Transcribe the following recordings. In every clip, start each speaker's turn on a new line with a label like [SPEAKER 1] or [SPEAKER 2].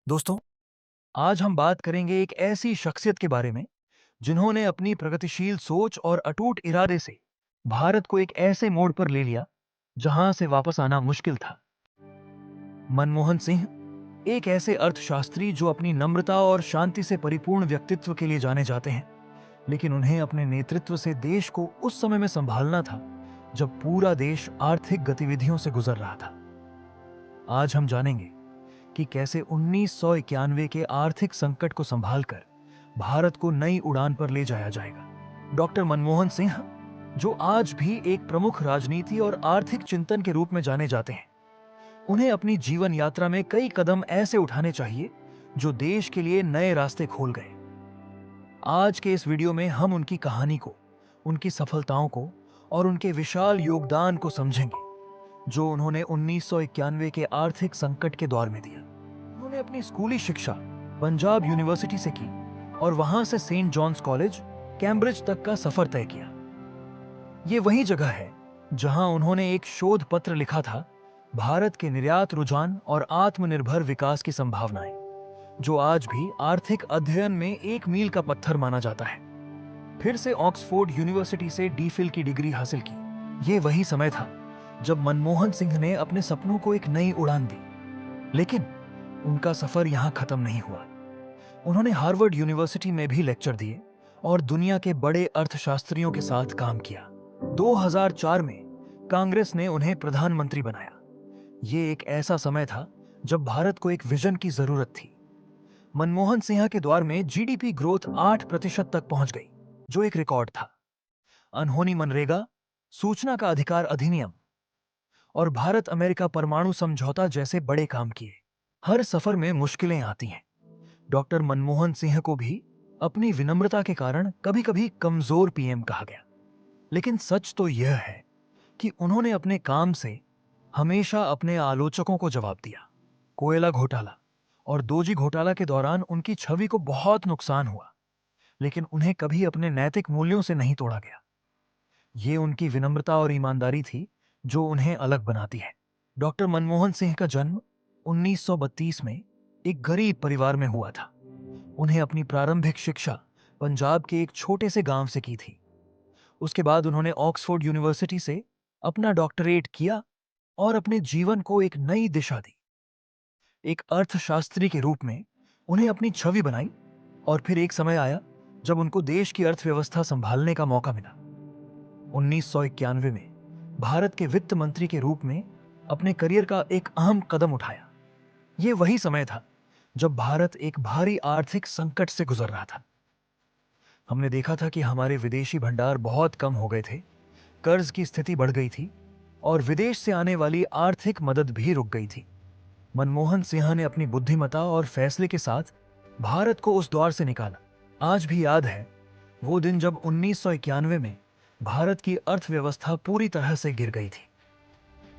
[SPEAKER 1] दोस्तों, आज हम बात करेंगे एक ऐसी शख्सियत के बारे में जिन्होंने अपनी प्रगतिशील सोच और अटूट इरादे से भारत को एक ऐसे मोड़ पर ले लिया जहां से वापस आना मुश्किल था। मनमोहन सिंह एक ऐसे अर्थशास्त्री जो अपनी नम्रता और शांति से परिपूर्ण व्यक्तित्व के लिए जाने जाते हैं, लेकिन उन्हें अपने नेतृत्व से देश को उस समय में संभालना था जब पूरा देश आर्थिक गतिविधियों से गुजर रहा था। आज हम जानेंगे कि कैसे 1991 के आर्थिक संकट को संभालकर भारत को नई उड़ान पर ले जाया जाएगा। डॉक्टर मनमोहन सिंह, जो आज भी एक प्रमुख राजनीति और आर्थिक चिंतन के रूप में जाने जाते हैं, उन्हें अपनी जीवन यात्रा में कई कदम ऐसे उठाने चाहिए जो देश के लिए नए रास्ते खोल गए। आज के इस वीडियो में हम उनकी कहानी को, उनकी सफलताओं को और उनके विशाल योगदान को समझेंगे जो उन्होंने 1991 के आर्थिक संकट के दौर में दिया। उन्होंने अपनी स्कूली शिक्षा पंजाब यूनिवर्सिटी से की और वहां से सेंट जॉन्स कॉलेज, कैम्ब्रिज तक का सफर तय किया। ये वही जगह है जहां उन्होंने एक शोध पत्र लिखा था, भारत के निर्यात रुझान और आत्मनिर्भर विकास की संभावनाएं, जो आज भी आर्थिक अध्ययन में एक मील का पत्थर माना जाता है। फिर से ऑक्सफोर्ड यूनिवर्सिटी से डीफिल की डिग्री हासिल की। ये वही समय था जब मनमोहन सिंह ने अपने सपनों को एक नई उड़ान दी। लेकिन उनका सफर यहां खत्म नहीं हुआ। उन्होंने हार्वर्ड यूनिवर्सिटी में भी लेक्चर दिए और दुनिया के बड़े अर्थशास्त्रियों के साथ काम किया। 2004 में कांग्रेस ने उन्हें प्रधानमंत्री बनाया। ये एक ऐसा समय था जब भारत को एक विजन की जरूरत थी। मनमोहन सिंह के दौर में जीडीपी ग्रोथ 8% तक पहुंच गई, जो एक रिकॉर्ड था। अनहोनी मनरेगा, सूचना का अधिकार अधिनियम और भारत अमेरिका परमाणु समझौता जैसे बड़े काम किए। हर सफर में मुश्किलें आती हैं। डॉक्टर मनमोहन सिंह को भी अपनी विनम्रता के कारण कभी-कभी कमजोर पीएम कहा गया। लेकिन सच तो यह है कि उन्होंने अपने काम से हमेशा अपने आलोचकों को जवाब दिया। कोयला घोटाला और दोजी घोटाला के दौरान उनकी छवि को बहुत नुकसान हुआ, लेकिन उन्हें कभी अपने नैतिक मूल्यों से नहीं तोड़ा गया। ये उनकी विनम्रता और ईमानदारी थी जो उन्हें अलग बनाती है। डॉक्टर मनमोहन सिंह का जन्म 1932 में एक गरीब परिवार में हुआ था। उन्हें अपनी प्रारंभिक शिक्षा पंजाब के एक छोटे से गांव से की थी। उसके बाद उन्होंने ऑक्सफोर्ड यूनिवर्सिटी से अपना डॉक्टरेट किया और अपने जीवन को एक नई दिशा दी। एक अर्थशास्त्री के रूप में उन्हें अपनी छवि बनाई और फिर एक समय आया जब उनको देश की अर्थव्यवस्था संभालने का मौका मिला। 1991 में भारत के वित्त मंत्री के रूप में अपने करियर का एक अहम कदम उठाया। यह वही समय था जब भारत एक भारी आर्थिक संकट से गुजर रहा था। हमने देखा था कि हमारे विदेशी भंडार बहुत कम हो गए थे, कर्ज की स्थिति बढ़ गई थी और विदेश से आने वाली आर्थिक मदद भी रुक गई थी। मनमोहन सिंह ने अपनी बुद्धिमत्ता और फैसले के साथ भारत को उस दौर से निकाला। आज भी याद है वो दिन जब 1991 में भारत की अर्थव्यवस्था पूरी तरह से गिर गई थी।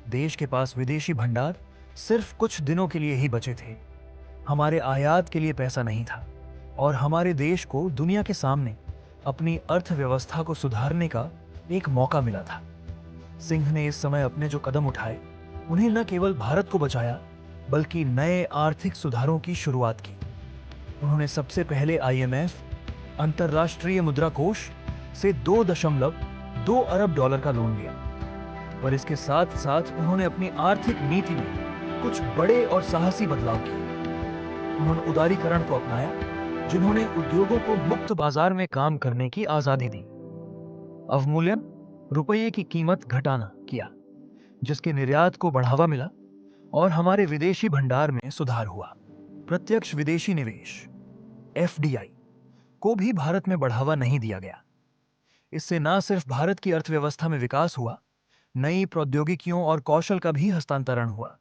[SPEAKER 1] देश के पास विदेशी भंडार सिर्फ कुछ दिनों के लिए ही बचे थे। हमारे आयात के लिए पैसा नहीं था और हमारे देश को दुनिया के सामने अपनी अर्थव्यवस्था को सुधारने का एक मौका मिला था। सिंह ने इस समय अपने जो कदम उठाए, उन्हें न केवल भारत को बचाया बल्कि नए आर्थिक सुधारों की शुरुआत की। उन्होंने सबसे पहले आईएमएफ, अंतर्राष्ट्रीय मुद्रा कोष से 2.2 अरब डॉलर का लोन लिया। पर इसके साथ साथ उन्होंने अपनी आर्थिक नीति में कुछ बड़े और साहसी बदलाव किए। उन्होंने उदारीकरण को अपनाया, जिन्होंने उद्योगों को मुक्त बाजार में काम करने की आजादी दी। अवमूल्यन, रुपये की कीमत घटाना किया, जिसके निर्यात को बढ़ावा मिला और हमारे विदेशी भंडार में सुधार हुआ। प्रत्यक्ष विदेशी निवेश एफडीआई को भी भारत में बढ़ावा नहीं दिया गया। इससे न सिर्फ भारत की अर्थव्यवस्था में विकास हुआ, नई प्रौद्योगिकियों और कौशल का भी हस्तांतरण हुआ।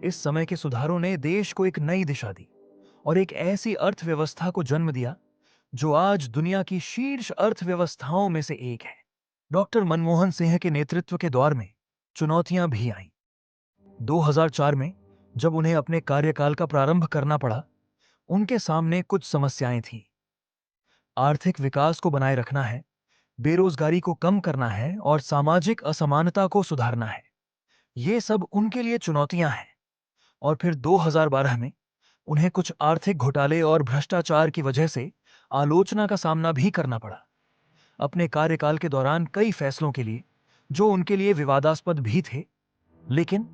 [SPEAKER 1] इस समय के सुधारों ने देश को एक नई दिशा दी और एक ऐसी अर्थव्यवस्था को जन्म दिया जो आज दुनिया की शीर्ष अर्थव्यवस्थाओं में से एक है। डॉक्टर मनमोहन सिंह के नेतृत्व के दौर में चुनौतियां भी आईं। 2004 में जब उन्हें अपने कार्यकाल का प्रारंभ करना पड़ा, उनके सामने कुछ समस्याएं थीं। आर्थिक विकास को बनाए रखना है, बेरोजगारी को कम करना है और सामाजिक असमानता को सुधारना है। ये सब उनके लिए चुनौतियां हैं। और फिर 2012 में उन्हें कुछ आर्थिक घोटाले और भ्रष्टाचार की वजह से आलोचना का सामना भी करना पड़ा। अपने कार्यकाल के दौरान कई फैसलों के लिए जो उनके लिए विवादास्पद भी थे, लेकिन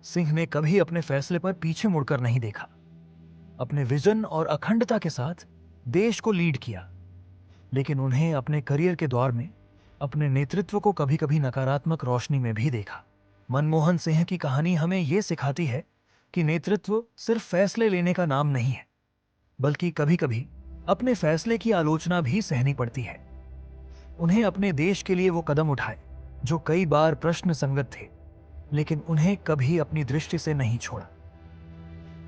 [SPEAKER 1] सिंह ने कभी अपने फैसले पर पीछे मुड़कर नहीं देखा। अपने विजन और अखंडता के साथ देश को लीड किया। लेकिन उन्हें अपने करियर के दौर में अपने नेतृत्व को कभी-कभी नकारात्मक रोशनी में भी देखा। मनमोहन सिंह की कहानी हमें यह सिखाती है कि नेतृत्व सिर्फ फैसले लेने का नाम नहीं है, बल्कि कभी-कभी अपने फैसले की आलोचना भी सहनी पड़ती है। उन्हें अपने देश के लिए वो कदम उठाए जो कई बार प्रश्न संगत थे, लेकिन उन्हें कभी अपनी दृष्टि से नहीं छोड़ा।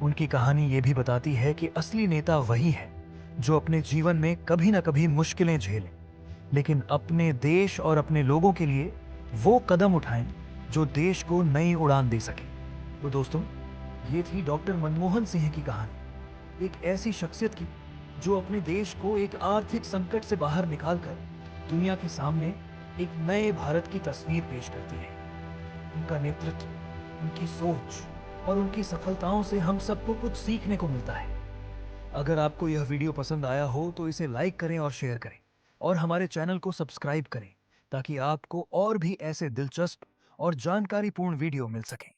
[SPEAKER 1] उनकी कहानी ये भी बताती है कि असली नेता वही है जो अपने जीवन में कभी ना कभी मुश्किलें झेले, लेकिन अपने देश और अपने लोगों के लिए वो कदम उठाएं जो देश को नई उड़ान दे सके। तो दोस्तों, ये थी डॉक्टर मनमोहन सिंह की कहानी, एक ऐसी शख्सियत की जो अपने देश को एक आर्थिक संकट से बाहर निकालकर दुनिया के सामने एक नए भारत की तस्वीर पेश करती है। उनका नेतृत्व, उनकी सोच और उनकी सफलताओं से हम सबको कुछ सीखने को मिलता है। अगर आपको यह वीडियो पसंद आया हो तो इसे लाइक करें और शेयर करें, और हमारे चैनल को सब्सक्राइब करें ताकि आपको और भी ऐसे दिलचस्प और जानकारीपूर्ण वीडियो मिल सकें।